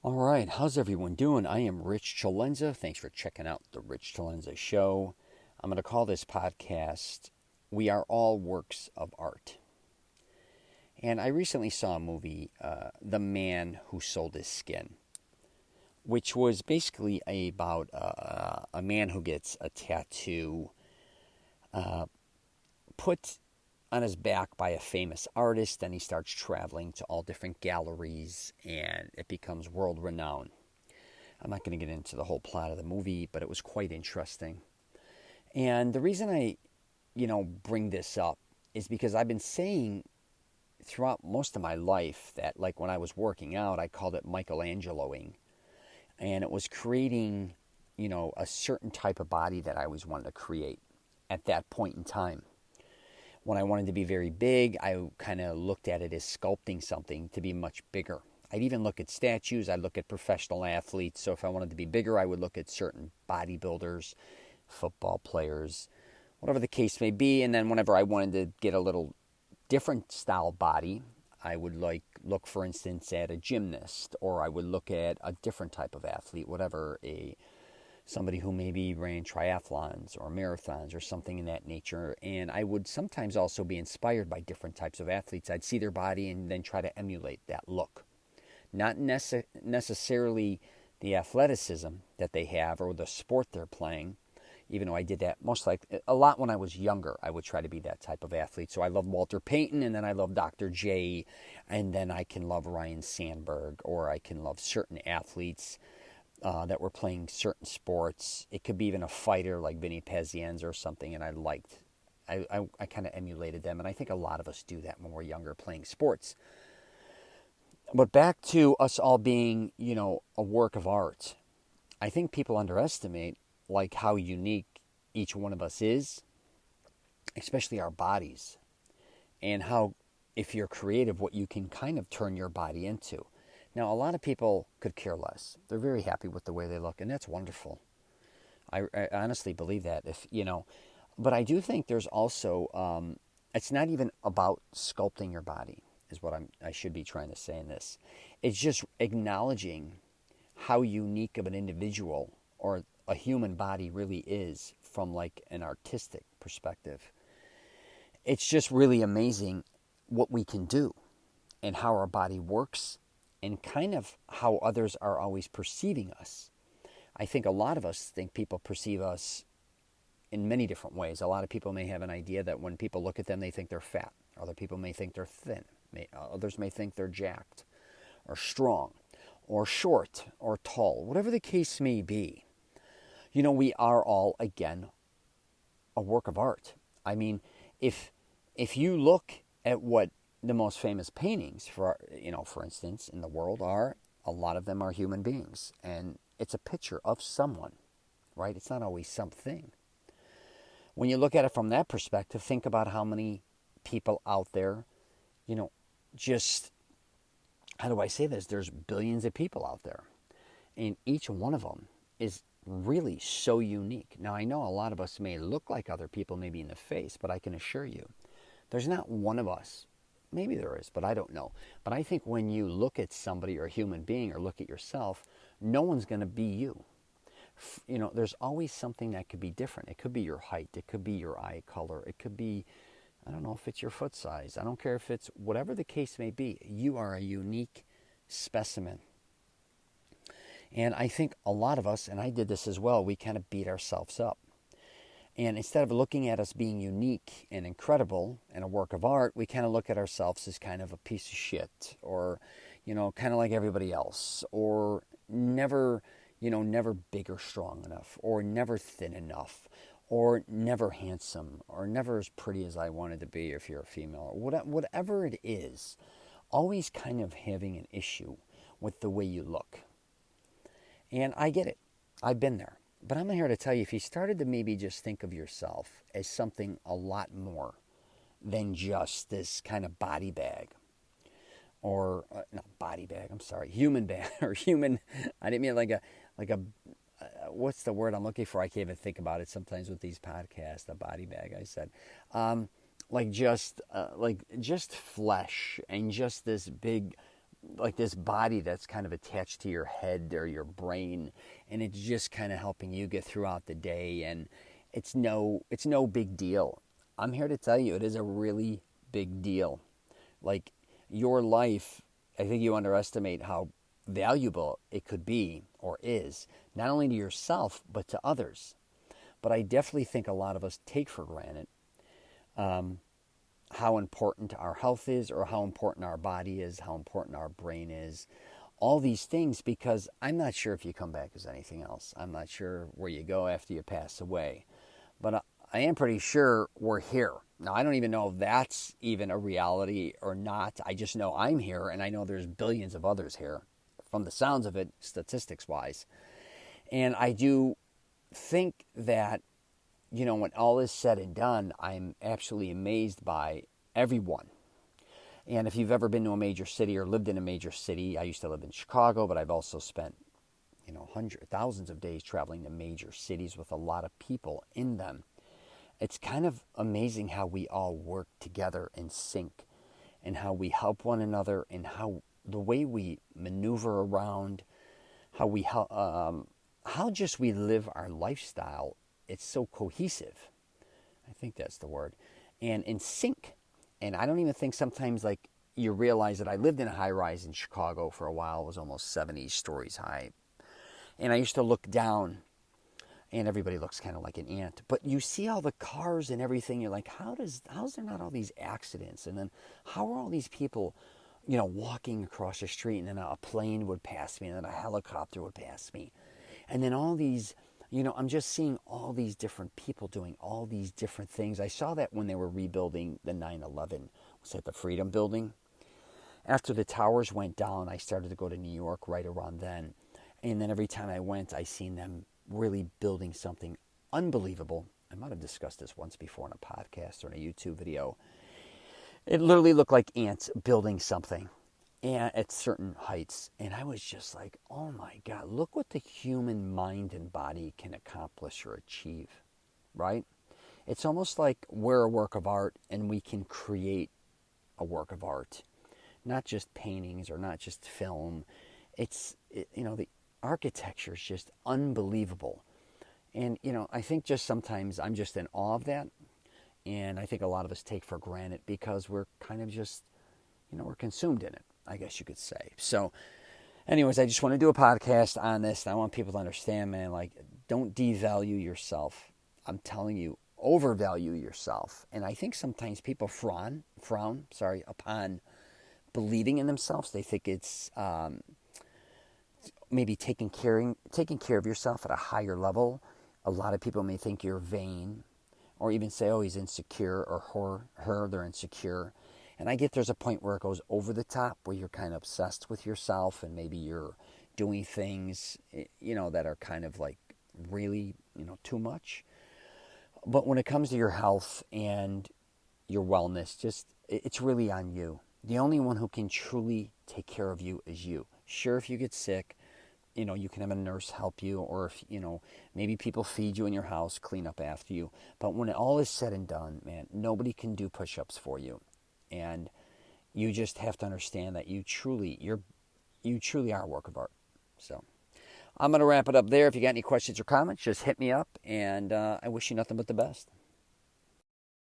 All right, how's everyone doing? I am Rich CELENZA. Thanks for checking out the Rich CELENZA Show. I'm going to call this podcast We Are All Works of Art. And I recently saw a movie, The Man Who Sold His Skin, which was basically about a man who gets a tattoo put on his back by a famous artist, and he starts traveling to all different galleries, and it becomes world renowned. I'm not going to get into the whole plot of the movie, but it was quite interesting. And the reason I bring this up is because I've been saying throughout most of my life that, like, when I was working out, I called it Michelangeloing. And it was creating a certain type of body that I always wanted to create at that point in time. When I wanted to be very big, I kind of looked at it as sculpting something to be much bigger. I'd even look at statues. I'd look at professional athletes. So if I wanted to be bigger, I would look at certain bodybuilders, football players, whatever the case may be. And then whenever I wanted to get a little different style body, I would look, for instance, at a gymnast, or I would look at a different type of athlete, whatever, somebody who maybe ran triathlons or marathons or something in that nature. And I would sometimes also be inspired by different types of athletes. I'd see their body and then try to emulate that look. Not necessarily the athleticism that they have or the sport they're playing, even though I did that a lot when I was younger. I would try to be that type of athlete. So I love Walter Payton, and then I love Dr. J, and then I can love Ryan Sandberg, or I can love certain athletes that were playing certain sports. It could be even a fighter like Vinny Pazienza or something, and I kind of emulated them, and I think a lot of us do that when we're younger playing sports. But back to us all being a work of art. I think people underestimate like how unique each one of us is, especially our bodies, and how, if you're creative, what you can kind of turn your body into. Now, a lot of people could care less. They're very happy with the way they look, and that's wonderful. I honestly believe that. But I do think there's also it's not even about sculpting your body, is what I should be trying to say in this. It's just acknowledging how unique of an individual or a human body really is from like an artistic perspective. It's just really amazing what we can do and how our body works and kind of how others are always perceiving us. I think a lot of us think people perceive us in many different ways. A lot of people may have an idea that when people look at them, they think they're fat. Other people may think they're thin. Others may think they're jacked or strong or short or tall, whatever the case may be. We are all, again, a work of art. I mean, if you look at what the most famous paintings, for instance, in the world are, a lot of them are human beings, and it's a picture of someone, right? It's not always something. When you look at it from that perspective, think about how many people out there, just, how do I say this? There's billions of people out there, and each one of them is really so unique. Now, I know a lot of us may look like other people, maybe in the face, but I can assure you, there's not one of us. Maybe there is, but I don't know. But I think when you look at somebody or a human being or look at yourself, no one's going to be you. There's always something that could be different. It could be your height. It could be your eye color. It could be, I don't know if it's your foot size. I don't care if it's whatever the case may be. You are a unique specimen. And I think a lot of us, and I did this as well, we kind of beat ourselves up. And instead of looking at us being unique and incredible and a work of art, we kind of look at ourselves as kind of a piece of shit, or, kind of like everybody else, or never big or strong enough, or never thin enough, or never handsome, or never as pretty as I wanted to be if you're a female, or whatever it is, always kind of having an issue with the way you look. And I get it. I've been there. But I'm here to tell you, if you started to maybe just think of yourself as something a lot more than just this kind of body bag, or not body bag, I'm sorry, human bag, or human, I didn't mean like a, what's the word I'm looking for? I can't even think about it sometimes with these podcasts, a body bag, I said. Like just flesh and just this big like this body that's kind of attached to your head or your brain, and it's just kind of helping you get throughout the day. And it's no big deal. I'm here to tell you, it is a really big deal. Like your life, I think you underestimate how valuable it could be or is, not only to yourself but to others. But I definitely think a lot of us take for granted how important our health is, or how important our body is, how important our brain is, all these things, because I'm not sure if you come back as anything else. I'm not sure where you go after you pass away. But I am pretty sure we're here. Now, I don't even know if that's even a reality or not. I just know I'm here, and I know there's billions of others here, from the sounds of it, statistics-wise. And I do think that, when all is said and done, I'm absolutely amazed by everyone. And if you've ever been to a major city or lived in a major city, I used to live in Chicago, but I've also spent, thousands of days traveling to major cities with a lot of people in them. It's kind of amazing how we all work together in sync, and how we help one another, and how the way we maneuver around, how just we live our lifestyle. It's so cohesive. I think that's the word. And in sync. And I don't even think sometimes, like, you realize that I lived in a high-rise in Chicago for a while. It was almost 70 stories high. And I used to look down, and everybody looks kind of like an ant. But you see all the cars and everything. You're like, how's there not all these accidents? And then how are all these people, walking across the street, and then a plane would pass me, and then a helicopter would pass me. And then all these, I'm just seeing all these different people doing all these different things. I saw that when they were rebuilding the 9/11. Was at the Freedom Building. After the towers went down, I started to go to New York right around then. And then every time I went, I seen them really building something unbelievable. I might have discussed this once before in a podcast or in a YouTube video. It literally looked like ants building something, and at certain heights. And I was just like, oh my God, look what the human mind and body can accomplish or achieve, right? It's almost like we're a work of art, and we can create a work of art. Not just paintings or not just film. The architecture is just unbelievable. And, I think just sometimes I'm just in awe of that. And I think a lot of us take for granted because we're kind of just, we're consumed in it, I guess you could say. So, anyways, I just want to do a podcast on this. And I want people to understand, man, like, don't devalue yourself. I'm telling you, overvalue yourself. And I think sometimes people frown upon believing in themselves. They think it's maybe taking care of yourself at a higher level. A lot of people may think you're vain, or even say, oh, he's insecure, or they're insecure. And I get there's a point where it goes over the top, where you're kind of obsessed with yourself, and maybe you're doing things, that are kind of like really, too much. But when it comes to your health and your wellness, it's really on you. The only one who can truly take care of you is you. Sure, if you get sick, you can have a nurse help you, or if, maybe people feed you in your house, clean up after you. But when it all is said and done, man, nobody can do push-ups for you. And you just have to understand that you truly are a work of art. So I'm going to wrap it up there. If you got any questions or comments, just hit me up, and I wish you nothing but the best.